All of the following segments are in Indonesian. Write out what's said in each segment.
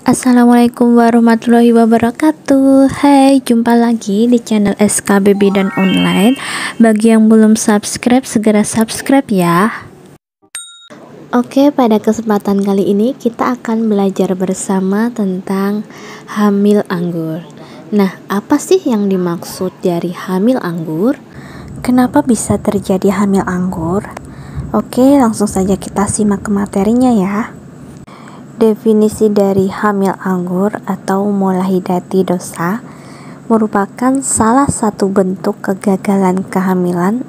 Assalamualaikum warahmatullahi wabarakatuh. Hai, jumpa lagi di channel SK Baby dan Online. Bagi yang belum subscribe, segera subscribe ya. Oke, pada kesempatan kali ini kita akan belajar bersama tentang hamil anggur. Nah, apa sih yang dimaksud dari hamil anggur? Kenapa bisa terjadi hamil anggur? Oke, langsung saja kita simak ke materinya ya. Definisi dari hamil anggur atau molahidati dosa merupakan salah satu bentuk kegagalan kehamilan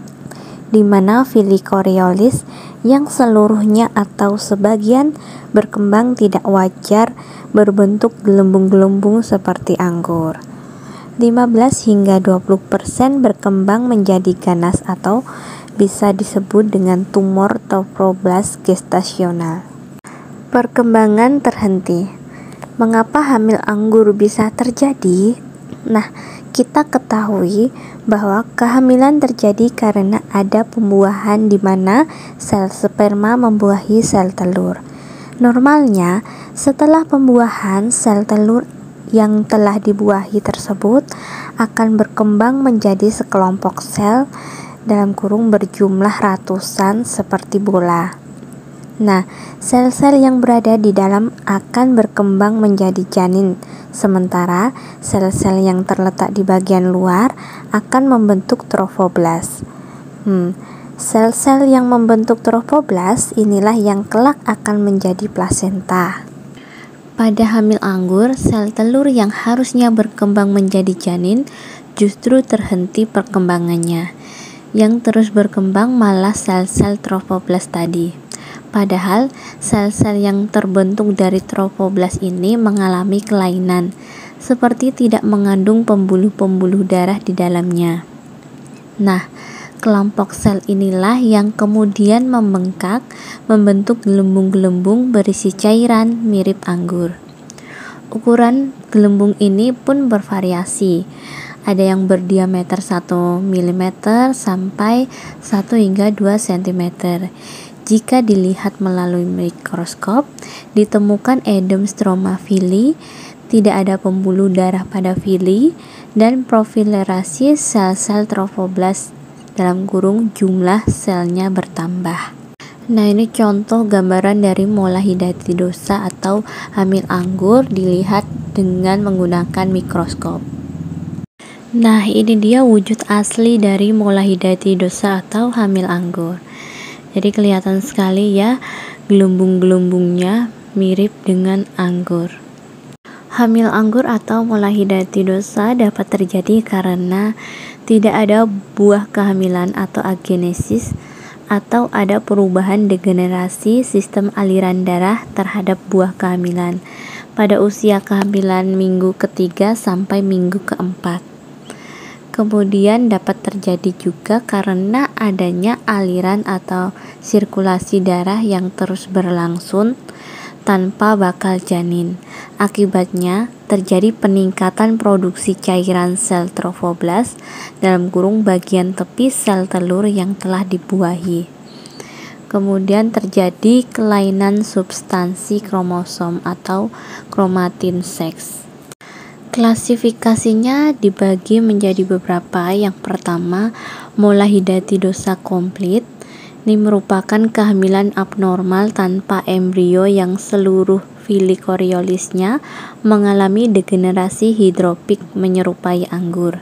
di mana fili Coriolis yang seluruhnya atau sebagian berkembang tidak wajar berbentuk gelembung-gelembung seperti anggur. 15 hingga 20% berkembang menjadi ganas atau bisa disebut dengan tumor trophoblas gestasional. Perkembangan terhenti. Mengapa hamil anggur bisa terjadi? Nah, kita ketahui bahwa kehamilan terjadi karena ada pembuahan di mana sel sperma membuahi sel telur. Normalnya, setelah pembuahan, sel telur yang telah dibuahi tersebut akan berkembang menjadi sekelompok sel berjumlah ratusan seperti bola. Nah, sel-sel yang berada di dalam akan berkembang menjadi janin, sementara sel-sel yang terletak di bagian luar akan membentuk trophoblas. Sel-sel yang membentuk trophoblas inilah yang kelak akan menjadi plasenta. Pada hamil anggur, sel telur yang harusnya berkembang menjadi janin justru terhenti perkembangannya. Yang terus berkembang malah sel-sel trophoblas tadi. Padahal sel-sel yang terbentuk dari trophoblas ini mengalami kelainan, seperti tidak mengandung pembuluh-pembuluh darah di dalamnya. Nah, kelompok sel inilah yang kemudian membengkak, membentuk gelembung-gelembung berisi cairan mirip anggur. Ukuran gelembung ini pun bervariasi. Ada yang berdiameter 1 mm sampai 1 hingga 2 cm. Jika dilihat melalui mikroskop, ditemukan edem stroma fili, tidak ada pembuluh darah pada fili, dan profilerasi sel-sel trophoblas (jumlah selnya bertambah). Nah, ini contoh gambaran dari molahidati dosa atau hamil anggur dilihat dengan menggunakan mikroskop. Nah, ini dia wujud asli dari molahidati dosa atau hamil anggur. Jadi kelihatan sekali ya, gelembung-gelembungnya mirip dengan anggur. Hamil anggur atau molahidati dosa dapat terjadi karena tidak ada buah kehamilan atau agenesis, atau ada perubahan degenerasi sistem aliran darah terhadap buah kehamilan pada usia kehamilan minggu ketiga sampai minggu keempat. Kemudian dapat terjadi juga karena adanya aliran atau sirkulasi darah yang terus berlangsung tanpa bakal janin. Akibatnya terjadi peningkatan produksi cairan sel trophoblas (bagian tepi sel telur yang telah dibuahi). Kemudian terjadi kelainan substansi kromosom atau kromatin seks. Klasifikasinya dibagi menjadi beberapa. Yang pertama, molahidati dosa komplit. Ini merupakan kehamilan abnormal tanpa embrio yang seluruh fili Coriolisnya mengalami degenerasi hidropik menyerupai anggur.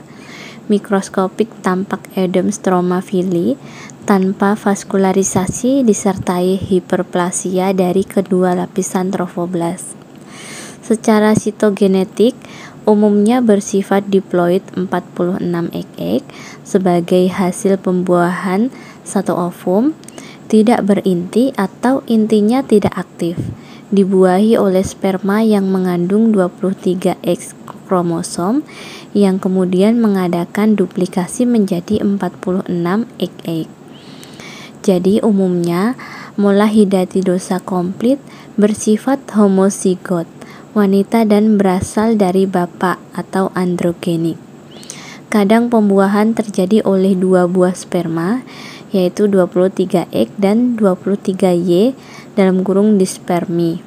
Mikroskopik tampak edem stroma fili tanpa vaskularisasi disertai hiperplasia dari kedua lapisan trophoblas. Secara sitogenetik, umumnya bersifat diploid 46 egg sebagai hasil pembuahan satu ovum, tidak berinti atau intinya tidak aktif, dibuahi oleh sperma yang mengandung 23 X kromosom yang kemudian mengadakan duplikasi menjadi 46 egg. Jadi umumnya molahidati dosa komplit bersifat homozigot, wanita dan berasal dari bapak atau androgenik. Kadang pembuahan terjadi oleh dua buah sperma, yaitu 23 egg dan 23 Y dispermi.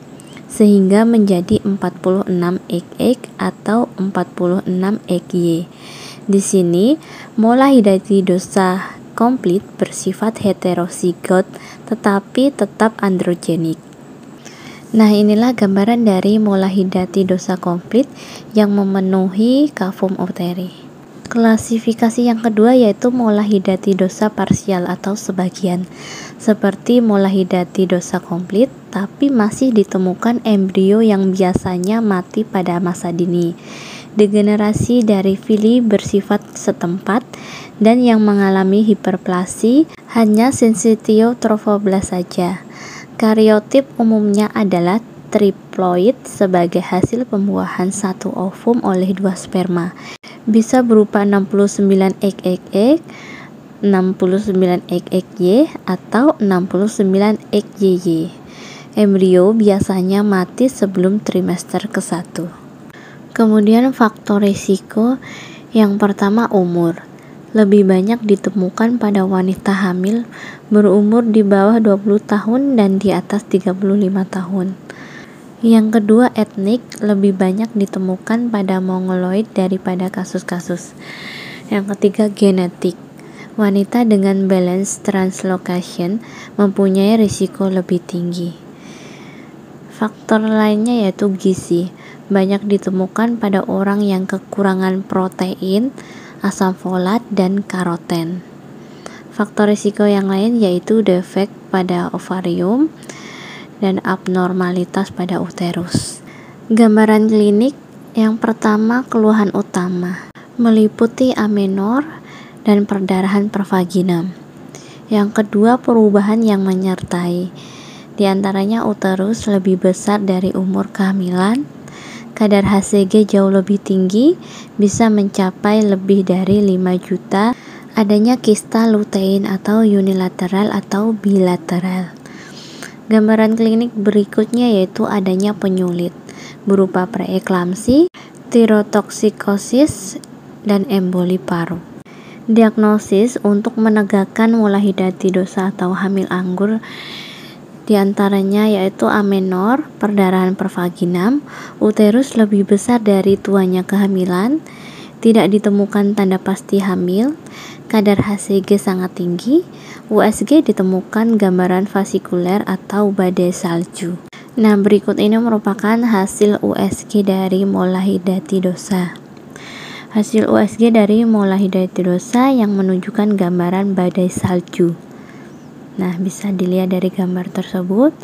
sehingga menjadi 46 XX atau 46 XY. Di sini, mola hidatidosa komplit bersifat heterozigot tetapi tetap androgenik. Nah, inilah gambaran dari mola hidatidosa komplit yang memenuhi kafum uteri. Klasifikasi yang kedua yaitu mola hidatidosa parsial atau sebagian. Seperti mola hidatidosa komplit, tapi masih ditemukan embrio yang biasanya mati pada masa dini. Degenerasi dari fili bersifat setempat dan yang mengalami hiperplasi hanya sensitiotrofoblast saja. Kariotip umumnya adalah triploid sebagai hasil pembuahan satu ovum oleh 2 sperma. Bisa berupa 69 XXX, 69 XXY, atau 69 XYY. Embrio biasanya mati sebelum trimester ke-1. Kemudian faktor risiko yang pertama umur. Lebih banyak ditemukan pada wanita hamil berumur di bawah 20 tahun dan di atas 35 tahun. Yang kedua etnik, lebih banyak ditemukan pada mongoloid daripada kasus-kasus. Yang ketiga genetik. Wanita dengan balance translocation mempunyai risiko lebih tinggi. Faktor lainnya yaitu gizi. Banyak ditemukan pada orang yang kekurangan protein, asam folat, dan karoten. Faktor risiko yang lain yaitu defek pada ovarium dan abnormalitas pada uterus. Gambaran klinik yang pertama, keluhan utama meliputi amenor dan perdarahan per vaginam. Yang kedua, perubahan yang menyertai, di antaranya uterus lebih besar dari umur kehamilan, kadar HCG jauh lebih tinggi, bisa mencapai lebih dari 5 juta, adanya kista lutein atau unilateral atau bilateral. Gambaran klinik berikutnya yaitu adanya penyulit berupa preeklamsi, tirotoksikosis, dan emboli paru. Diagnosis untuk menegakkan mola hidatidosa atau hamil anggur diantaranya yaitu amenor, perdarahan per vaginam, uterus lebih besar dari tuanya kehamilan, tidak ditemukan tanda pasti hamil, kadar HCG sangat tinggi, USG ditemukan gambaran vasikuler atau badai salju. Nah, berikut ini merupakan hasil USG dari mola hidatidosa. Hasil USG dari mola hidatidosa yang menunjukkan gambaran badai salju. Nah, bisa dilihat dari gambar tersebut.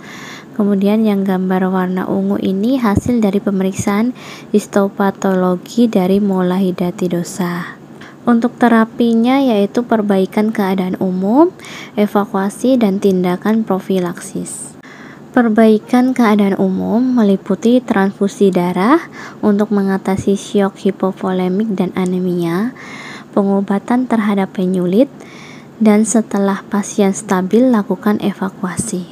Kemudian yang gambar warna ungu ini hasil dari pemeriksaan histopatologi dari mola hidatidosa. Untuk terapinya yaitu perbaikan keadaan umum, evakuasi, dan tindakan profilaksis. Perbaikan keadaan umum meliputi transfusi darah untuk mengatasi syok hipovolemik dan anemia, pengobatan terhadap penyulit, dan setelah pasien stabil lakukan evakuasi.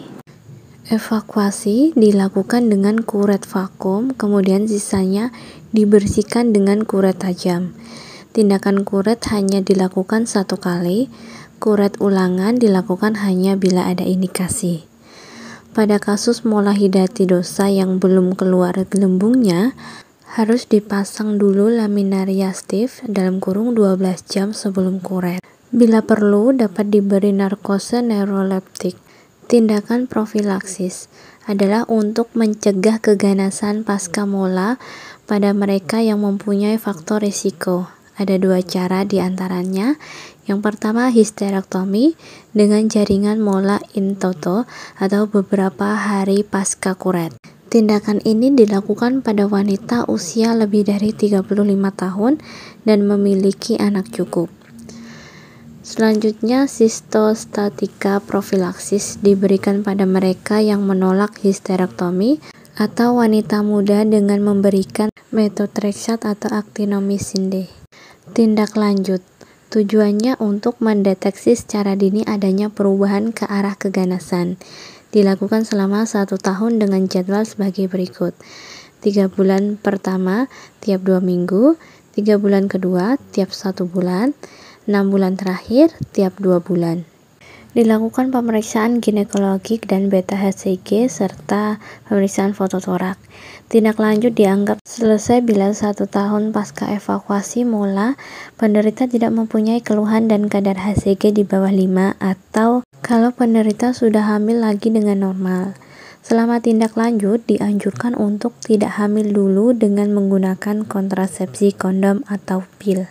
Evakuasi dilakukan dengan kuret vakum, kemudian sisanya dibersihkan dengan kuret tajam. Tindakan kuret hanya dilakukan 1 kali, kuret ulangan dilakukan hanya bila ada indikasi. Pada kasus mola hidatidosa yang belum keluar gelembungnya, harus dipasang dulu laminaria stif dalam kurung 12 jam sebelum kuret. Bila perlu, dapat diberi narkose neuroleptik. Tindakan profilaksis adalah untuk mencegah keganasan pasca mola pada mereka yang mempunyai faktor risiko. Ada 2 cara diantaranya. Yang pertama, histerektomi dengan jaringan mola in toto atau beberapa hari pasca kuret. Tindakan ini dilakukan pada wanita usia lebih dari 35 tahun dan memiliki anak cukup. Selanjutnya, sistostatika profilaksis diberikan pada mereka yang menolak histerektomi atau wanita muda dengan memberikan methotrexate atau actinomycin D. Tindak lanjut, tujuannya untuk mendeteksi secara dini adanya perubahan ke arah keganasan. Dilakukan selama 1 tahun dengan jadwal sebagai berikut. 3 bulan pertama tiap 2 minggu, 3 bulan kedua tiap 1 bulan, 6 bulan terakhir tiap 2 bulan. Dilakukan pemeriksaan ginekologik dan beta HCG serta pemeriksaan fototorak. Tindak lanjut dianggap selesai bila 1 tahun pasca evakuasi mula penderita tidak mempunyai keluhan dan kadar HCG di bawah 5 atau kalau penderita sudah hamil lagi dengan normal. Selama tindak lanjut dianjurkan untuk tidak hamil dulu dengan menggunakan kontrasepsi kondom atau pil.